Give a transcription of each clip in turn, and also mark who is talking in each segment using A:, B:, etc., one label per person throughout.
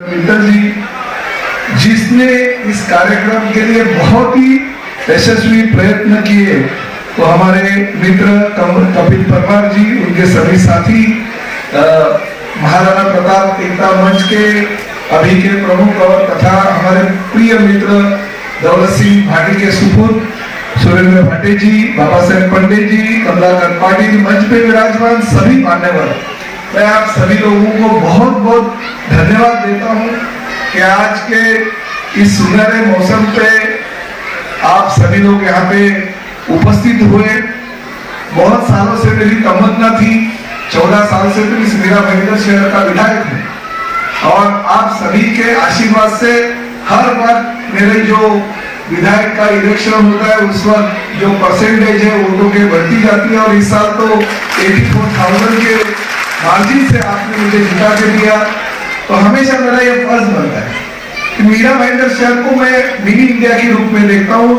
A: मित्तर जी जिसने इस कार्यक्रम के लिए बहुत ही यशस्वी प्रयत्न किए तो हमारे मित्र कपिल परमार जी, उनके सभी साथी, महाराणा प्रताप एकता मंच के अभी के प्रमुख और तथा हमारे प्रिय मित्र दौलत सिंह भाटी के सुपुत्र सुरेंद्र भाटे जी, बाबा साहेब पंडित जी, कमलाकर पाटिल, मंच पे विराजमान सभी मान्यवर, मैं आप सभी लोगों को बहुत बहुत धन्यवाद देता हूं कि आज के इस सुनहरे मौसम पे आप सभी लोग यहाँ पे उपस्थित हुए। बहुत सालों से मेरी तमन्ना थी, 14 साल से तो इस मीरा भाईंदर शहर का विधायक हूँ और आप सभी के आशीर्वाद से हर बार मेरे जो विधायक का इलेक्शन होता है उस वक्त जो परसेंटेज है वोटों के बढ़ती जाती है और इस साल तो 84,000 के मार्जिन से आपने मुझे जिता के दिया। तो हमेशा मेरा ये फर्ज बनता है कि मीरा भाईंदर शहर को मैं मिनी इंडिया के रूप में देखता हूँ,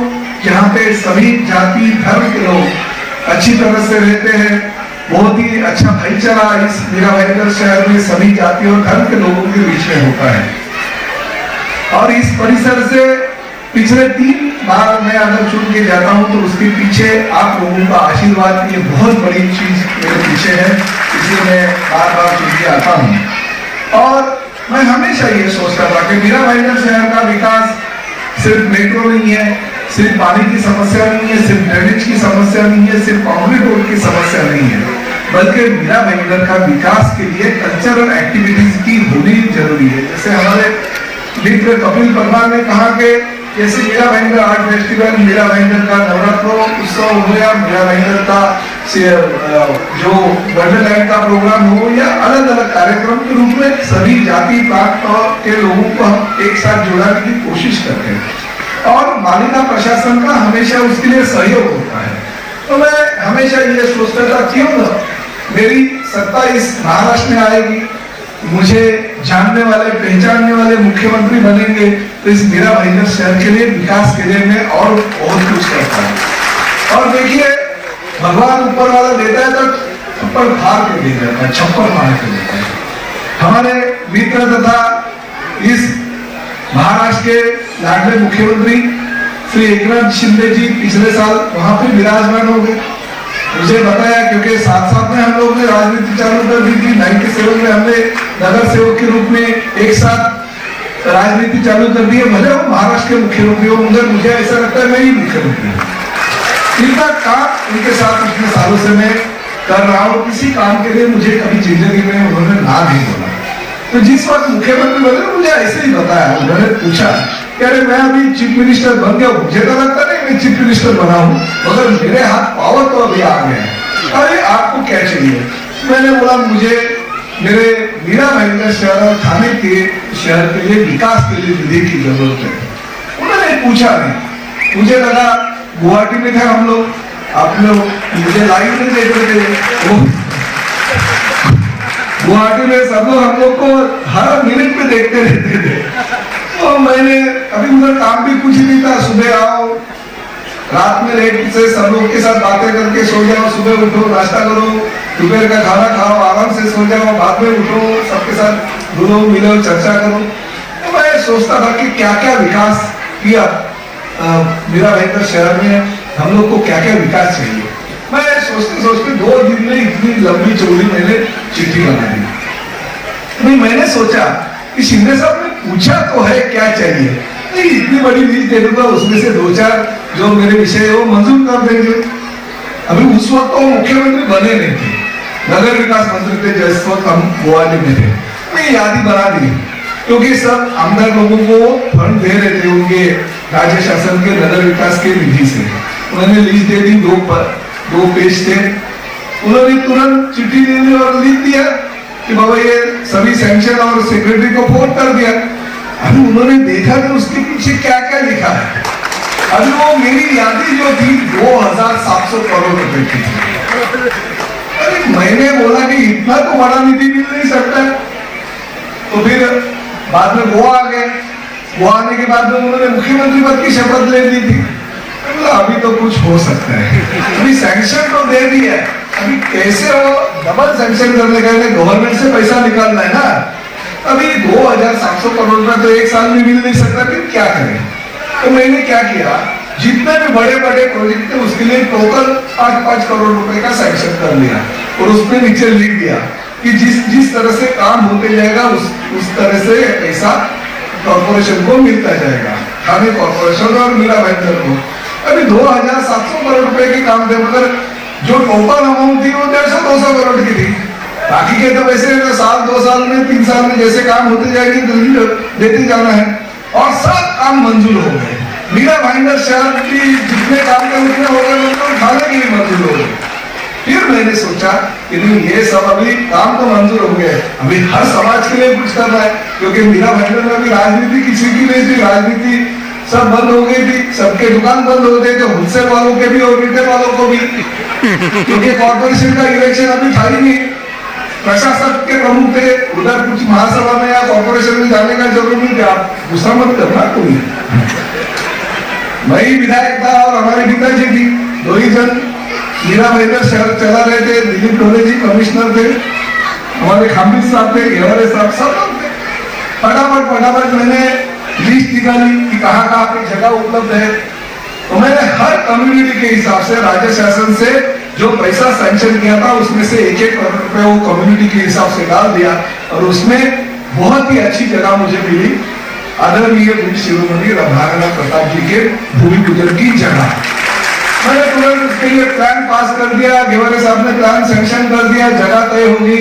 A: जहाँ पे सभी जाति धर्म के लोग अच्छी तरह से रहते हैं। बहुत ही अच्छा भाईचारा इस मीरा भाईंदर शहर में सभी जाति और धर्म के लोगों के बीच में होता है। और इस परिसर से पिछले 3 बार मैं अगर चुन के जाता हूं तो उसके पीछे आप लोगों का आशीर्वाद, ये बहुत बड़ी चीज मेरे पीछे है, इसलिए मैं बार बार चुन के आता हूं। और मैं हमेशा ये सोचता था कि मीरा भाईंदर शहर का विकास सिर्फ मेट्रो नहीं है, सिर्फ पानी की समस्या नहीं है, सिर्फ ड्रेनेज की समस्या नहीं है, सिर्फ कंक्रीट रोड की समस्या नहीं है, बल्कि मीरा भाईंदर का विकास के लिए कल्चरल एक्टिविटीज की होनी जरूरी है। जैसे हमारे मित्र कपिल परमार ने कहा कि जैसे मीरा भाईंदर आर्ट फेस्टिवल, मीरा भाईंदर का नवरात्रों उत्सव हो या मीरा भाईंदर का जो वंडरलैंड का प्रोग्राम हो या अलग अलग कार्यक्रम के रूप में सभी जाति प्रांत के लोगों को हम एक साथ जोड़ने की कोशिश करते हैं और मालिका प्रशासन का हमेशा उसके लिए सहयोग होता है। तो मैं हमेशा ये सोचता था क्यों ना मेरी सत्ता इस महाराष्ट्र में आएगी, मुझे जानने वाले पहचानने वाले मुख्यमंत्री बनेंगे तो इस मीरा भाईंदर शहर के लिए विकास के लिए मैं और बहुत कुछ करता हूँ। और देखिए भगवान ऊपर वाला देता है तो छप्पर फाड़ के दे देता है, छप्पर मार के देता है। हमारे मित्र तथा इस महाराष्ट्र के लाडले मुख्यमंत्री श्री एकनाथ शिंदे जी पिछले साल वहां पे विराजमान हो गए। मुझे बताया क्योंकि साथ साथ में हम लोग ने राजनीति चालू कर दी थी। 97 में हमने नगर सेवक के रूप में एक साथ राजनीति चालू कर दी है। भले वो महाराष्ट्र के मुख्यमंत्री हो मगर मुझे ऐसा लगता है मैं ही मुख्यमंत्री हूँ। इनका काम उनके साथ इतने सालों से मैं कर रहा हूँ, किसी काम के लिए मुझे कभी जिंदगी में उन्होंने ना नहीं बोला। तो जिस वक्त मुख्यमंत्री बने मुझे ऐसे ही बताया, उन्होंने पूछा कि अरे मैं अभी चीफ मिनिस्टर बन गया, मुझे तो लगता नहीं मैं चीफ मिनिस्टर बना हूँ मगर मेरे हाथ पावर तो अभी आ गया। अरे आपको क्या चाहिए? मैंने बोला मुझे मेरे मीरा भाईंदर शहर और थाने के शहर के लिए विकास के लिए निधि की जरूरत है। उन्होंने पूछा नहीं, मुझे लगा गुवाहाटी में थे हम लोग, आप लोग मुझे लाइव नहीं देख रहे थे, गुवाहाटी में सब लोग हम लोग को हर मिनट में देखते रहते थे। तो मैंने अभी उधर काम भी कुछ नहीं था, सुबह आओ रात में लेट से सब लोग के साथ बातें करके सो जाओ, सुबह उठो नाश्ता करो, दोपहर का खाना खाओ, आराम से सो जाओ, बाद में उठो सबके साथ घुलो मिलो चर्चा करो। तो मैं सोचता था कि क्या क्या विकास किया मीरा भाईंदर शहर में, हम लोग को क्या क्या विकास चाहिए। मैं सोचते सोचते 2 दिन में इतनी लंबी चौड़ी मैंने चिट्ठी बना दी। तो मैंने सोचा कि शिंदे साहब ने पूछा तो है क्या चाहिए, नहीं इतनी बड़ी लिस्ट दे दूंगा, उसमें से 2-4 जो मेरे विषय है वो मंजूर कर देंगे। अभी उस वक्त तो मुख्यमंत्री बने नहीं थे, नगर विकास मंत्री थे जिस वक्त हम गुवाहाटी में थे। मैं यादी बना दी क्योंकि सब आमदार लोगों को फंड दे रहे थे उनके राज्य शासन के नगर विकास के निधि से। उन्होंने लिस्ट दे दी, 2 पेज थे। उन्होंने तुरंत चिट्ठी दे दी और लिख दिया कि बाबा ये सभी सैंक्शन और सेक्रेटरी को फोन कर दिया। अभी उन्होंने देखा कि उसके पीछे क्या क्या लिखा है। अभी वो मेरी यादी जो थी 2700 करोड़ रुपए की थी। अरे मैंने बोला कि इतना तो बड़ा निधि मिल नहीं सकता। तो फिर बाद में गोवा आ गए, गोवा आने के बाद में उन्होंने मुख्यमंत्री पद की शपथ ले ली थी। अभी तो कुछ हो सकता है, अभी सैंक्शन तो दे दी है, अभी कैसे हो डबल सैंक्शन करने का, गवर्नमेंट से पैसा निकालना है ना, अभी 2700 करोड़ रुपए तो एक साल में मिल नहीं सकता, फिर क्या करें? तो मैंने क्या किया, जितने भी बड़े बड़े प्रोजेक्ट थे उसके लिए टोटल 5-5 करोड़ रुपए का सैंक्शन कर लिया और उसमें नीचे लिख दिया कि जिस तरह से काम होते जाएगा उस तरह से पैसा कॉर्पोरेशन को मिलता जाएगा, थाने कॉर्पोरेशन और मीरा भाईंदर को। अभी 2700 करोड़ रुपए के काम थे, मगर जो टोटल अमाउंट थी वो 150-200 करोड़ की थी। बाकी के तो वैसे साल 2 साल में 3 साल में जैसे काम होते जाएंगे तो देते जाना है, और सब काम मंजूर हो गए। मीरा भाईंदर शहर की जितने काम थे उतने हो गए, मतलब थाने के लिए मंजूर हो गए। फिर मैंने सोचा कि नहीं, ये सब अभी काम तो मंजूर हो गए, अभी हर समाज के लिए कुछ करना है, क्योंकि मीरा भाईंदर में अभी राजनीति किसी की नहीं थी, राजनीति सब बंद हो गई थी, सबके दुकान बंद हो गए थे, होलसेल वालों के भी और रिटेल वालों को भी, क्योंकि कॉर्पोरेशन का इलेक्शन अभी था ही नहीं। प्रशासन के प्रमुख थे, उधर कुछ महासभा में या कॉर्पोरेशन में जाने का जरूरत नहीं था। आप गुस्सा मत करना कोई। मैं ही विधायक था और हमारे पिताजी थी, 2 ही जन मीरा भाईंदर शहर चला रहे थे। दिलीप ढोले जी कमिश्नर थे, हमारे खामिद साहब थे, घेवारे साहब, सब लोग थे। फटाफट मैंने लिस्ट निकाली कि कहाँ पे जगह उपलब्ध है। तो मैंने हर कम्युनिटी के हिसाब से राज्य शासन से जो पैसा सैंक्शन किया था उसमें से 1-1 करोड़ रुपए वो कम्युनिटी के हिसाब से डाल दिया, और उसमें बहुत ही अच्छी जगह मुझे मिली, आदरणीय वीर शिरोमणि महाराणा प्रताप जी के भूमि पूजन की जगह। मैंने तुरंत उसके लिए प्लान पास कर दिया, घेवारे साहब ने प्लान सैंक्शन कर दिया, जगह तय होगी।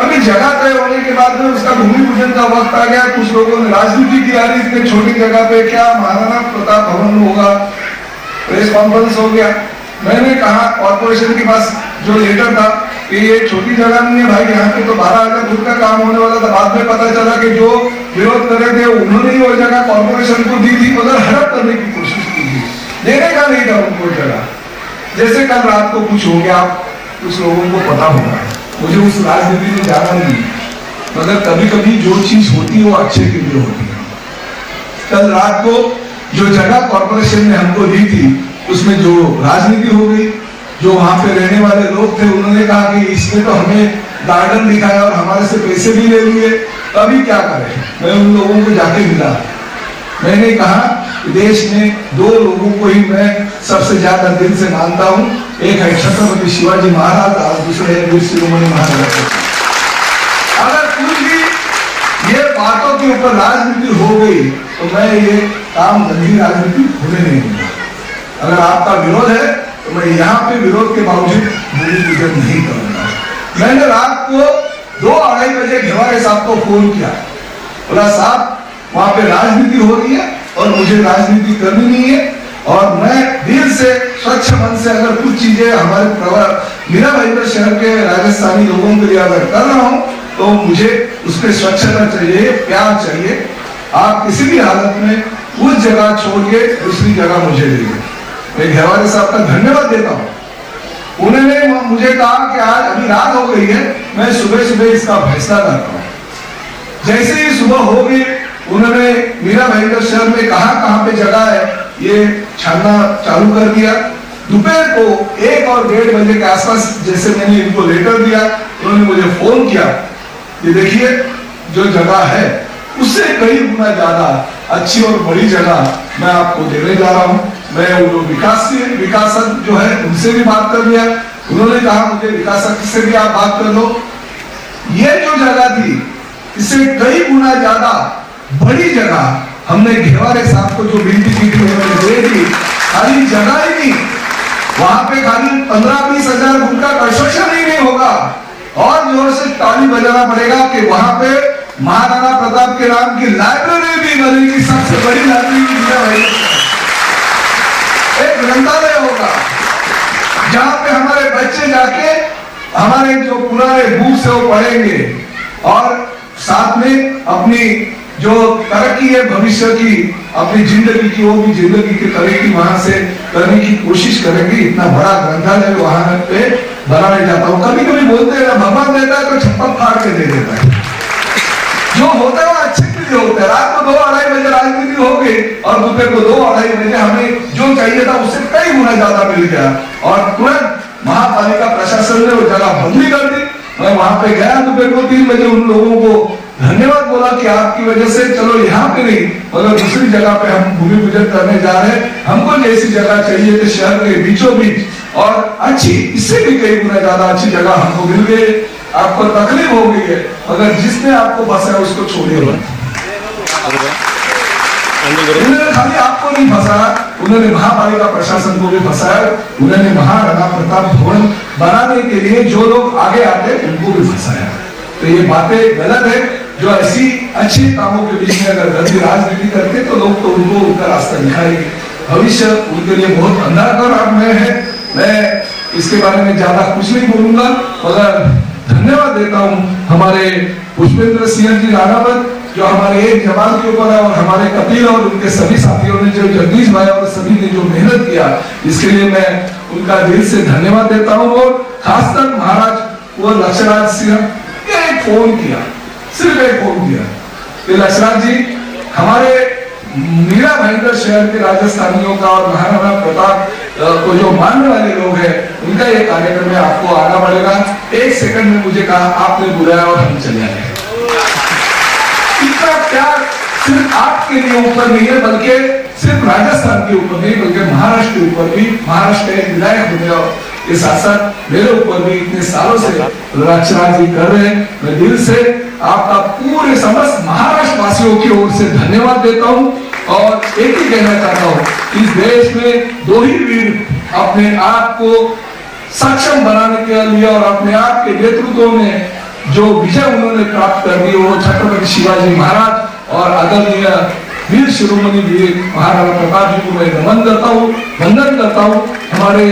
A: अभी जगह तय होने के बाद में उसका भूमि पूजन का वक्त आ गया। कुछ लोगों ने राजनीति की, यार इतने छोटी जगह पे क्या महाराणा प्रताप भवन होगा, प्रेस कॉन्फ्रेंस हो गया। मैंने कहा कॉर्पोरेशन के पास जो लेटर था कि ये छोटी जगह नहीं है भाई, यहाँ पे तो 12,000 फुट का काम होने वाला था। बाद में पता चला कि जो विरोध कर रहे थे उन्होंने ही वो जगह कॉर्पोरेशन को दी थी, मगर हड़प करने की कोशिश की थी, देने का नहीं था उनको जगह। जैसे कल रात को कुछ हो गया, कुछ लोगों को पता होगा, मुझे उस राजनीति में जाना नहीं, मगर कभी कभी जो चीज होती है वो अच्छे के लिए होती है। कल रात को जो जगह कॉर्पोरेशन ने हमको दी थी उसमें जो राजनीति हो गई, जो वहां पे रहने वाले लोग थे उन्होंने कहा कि इसमें तो हमें गार्डन दिखाया और हमारे से पैसे भी ले लिए, अभी क्या करें। मैं उन लोगों को जाके मिला, मैंने कहा देश में 2 लोगों को ही मैं सबसे ज्यादा दिल से मानता हूँ, एक है छत्रपति शिवाजी महाराज और दूसरे है वीर शिरोमणि महाराज। अगर कुछ भी ये बातों के ऊपर राजनीति हो गई तो मैं ये काम गंदी राजनीति होने नहीं दूंगा। अगर आपका विरोध है तो मैं यहाँ पे विरोध के बावजूद भूमि पूजन नहीं करूंगा। मैंने रात को 2-2:30 बजे घेवारे साहब को फोन किया, बोला साहब वहां पे राजनीति हो रही है और मुझे राजनीति करनी नहीं है, और मैं दिल से स्वच्छ मन से अगर कुछ चीजें हमारे मीरा भाईंदर शहर के राजस्थानी लोगों के लिए अगर कर रहा हूं तो मुझे उसमें स्वच्छता चाहिए, प्यार चाहिए। आप किसी भी हालत में उस जगह छोड़ के दूसरी जगह मुझे दीजिए। मैं घेवारे साहब का धन्यवाद देता हूँ। उन्होंने मुझे कहा कि आज अभी रात हो गई है, मैं सुबह इसका फैसला करता हूँ। जैसे ही सुबह हो गई उन्होंने मीरा भाईंदर शहर में कहाँ पे जगह है ये छानना चालू कर दिया। दोपहर को 1 और 1:30 बजे के आसपास जैसे मैंने इनको लेटर दिया, उन्होंने मुझे फोन किया कि देखिए जो जगह है उससे कई गुना ज्यादा अच्छी और बड़ी जगह मैं आपको देने जा रहा हूँ। मैं वो विकासक जो है उनसे भी बात कर लिया, उन्होंने कहा मुझे विकासक से भी आप बात कर लो। ये जो जगह थी इससे कई गुना ज्यादा बड़ी जगह हमने घेवारे साहब को जो विनती की थी उन्होंने दे दी। खाली जगह ही नहीं, वहां पे खाली 15-20 हजार फुट का कंस्ट्रक्शन ही नहीं होगा, और जोर से ताली बजाना पड़ेगा कि वहां पे महाराणा प्रताप के नाम की लाइब्रेरी भी बनेगी, सबसे बड़ी लाइब्रेरी, एक ग्रंथालय होगा जहां पे हमारे बच्चे जाके हमारे जो पुराने बुक्स है वो पढ़ेंगे, और साथ में अपनी जो तरक्की है भविष्य की, अपनी जिंदगी की, वो भी जिंदगी की तरक्की वहां से करने की कोशिश करेंगे। इतना बड़ा ग्रंथालय वहां पे बनाने जाता हूँ। कभी कभी बोलते हैं भगवान देता है तो छप्पर फाड़ के दे देता है, जो होता है वो अच्छे के लिए होता है। रात को 2-2:30 बजे राजनीति हो गई और दोपहर को 2-2:30 बजे हमें जो चाहिए था उससे कई गुना ज्यादा मिल गया, और तुरंत महापालिका प्रशासन ने वो जगह बदली कर दी। मैं वहां पे गया दोपहर को 3 बजे, उन लोगों को धन्यवाद बोला कि आपकी वजह से चलो यहाँ पे नहीं मगर दूसरी जगह पे हम भूमि पूजन करने जा रहे हैं। हमको जैसी जगह चाहिए थी शहर के बीचों बीच और अच्छी, इससे भी कई गुना ज्यादा अच्छी जगह हमको मिल गई। आपको तकलीफ हो गई है मगर जिसने आपको फंसाया उसको छोड़िए मत। उन्होंने खाली आपको नहीं फंसाया, उन्होंने महापालिका प्रशासन को भी फंसाया, उन्होंने महाराणा प्रताप भवन बनाने के लिए जो लोग आगे आते उनको भी फंसाया। तो ये बातें गलत है। जो ऐसी अच्छे कामों के बीच में अगर गंदी राजनीति करते तो लोग तो उनको उनका रास्ता दिखाएंगे। भविष्य उनके लिए बहुत अंधाकार में है। मैं इसके बारे में ज्यादा कुछ नहीं बोलूंगा मगर धन्यवाद देता हूँ हमारे पुष्पेंद्र सिंह जी राणावत जो हमारे एक जवान के ऊपर है और हमारे कपिल और उनके सभी साथियों ने, जो जगदीश भाई और सभी ने जो मेहनत किया, इसके लिए मैं उनका दिल से धन्यवाद देता हूँ। और खासकर महाराज वो लक्ष्मण सिंह एक फोन किया, सिर्फ एक फोन किया कि लक्ष्मण जी हमारे मीरा भाईंदर शहर के राजस्थानियों का और महाराणा प्रताप को जो मानने वाले लोग हैं उनका ये कार्यक्रम में आपको आना पड़ेगा। एक सेकंड में मुझे कहा, आपने बुलाया और हम चले आए। इतना प्यार सिर्फ आपके लिए ऊपर नहीं है बल्कि सिर्फ राजस्थान के ऊपर नहीं बल्कि महाराष्ट्र के ऊपर भी, महाराष्ट्र के विधायक होने और ये शासन मेरे ऊपर भी इतने सालों से लक्ष्मण जी कर रहे हैं। मैं दिल से आपका पूरे समस्त महाराष्ट्र वासियों की ओर से धन्यवाद देता हूं और एक ही कहना चाहता हूं, इस देश में दो ही वीर अपने आप को सक्षम बनाने के लिए और अपने आप के नेतृत्व में जो विजय उन्होंने प्राप्त कर दी वो छत्रपति शिवाजी महाराज और आदरणीय वीर शिरोमणि वीर महाराणा प्रताप जी को मैं नमन करता हूँ, वंदन करता हूँ। हमारे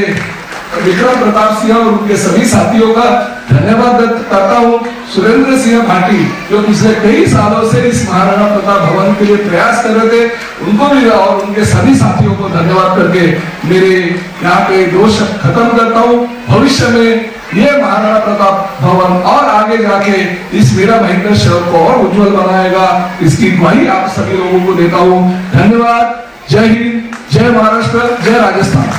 A: विक्रम प्रताप सिंह और उनके सभी साथियों का धन्यवाद करता हूँ। सुरेंद्र सिंह भाटी जो पिछले कई सालों से इस महाराणा प्रताप भवन के लिए प्रयास कर रहे थे, उनको भी और उनके सभी साथियों को धन्यवाद करके मेरे यहाँ पे दोष खत्म करता हूँ। भविष्य में ये महाराणा प्रताप भवन और आगे जाके इस मीरा भाईंदर शहर को और उज्जवल बनाएगा, इसकी ग्वाही आप सभी लोगों को देता हूँ। धन्यवाद। जय हिंद, जय महाराष्ट्र, जय राजस्थान।